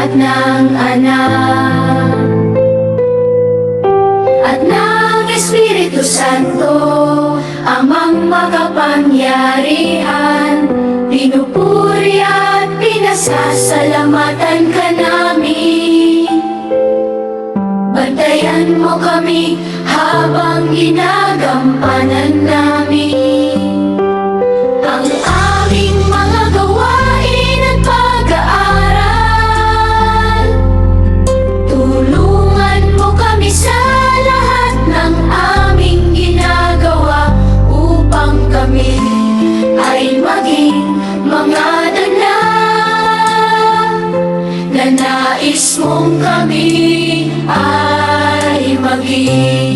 at ng Anak at ng Espiritu Santo, Amang makapangyarihan. Pinupuri at pinasasalamatan ka namin. Bantayan mo kami habang ginagampanan namin ang aming mga gawain at pag-aaral. Tulungan mo kami sa lahat ng aming ginagawa upang kami ay maging mga ganap na nais mong kami ay maging.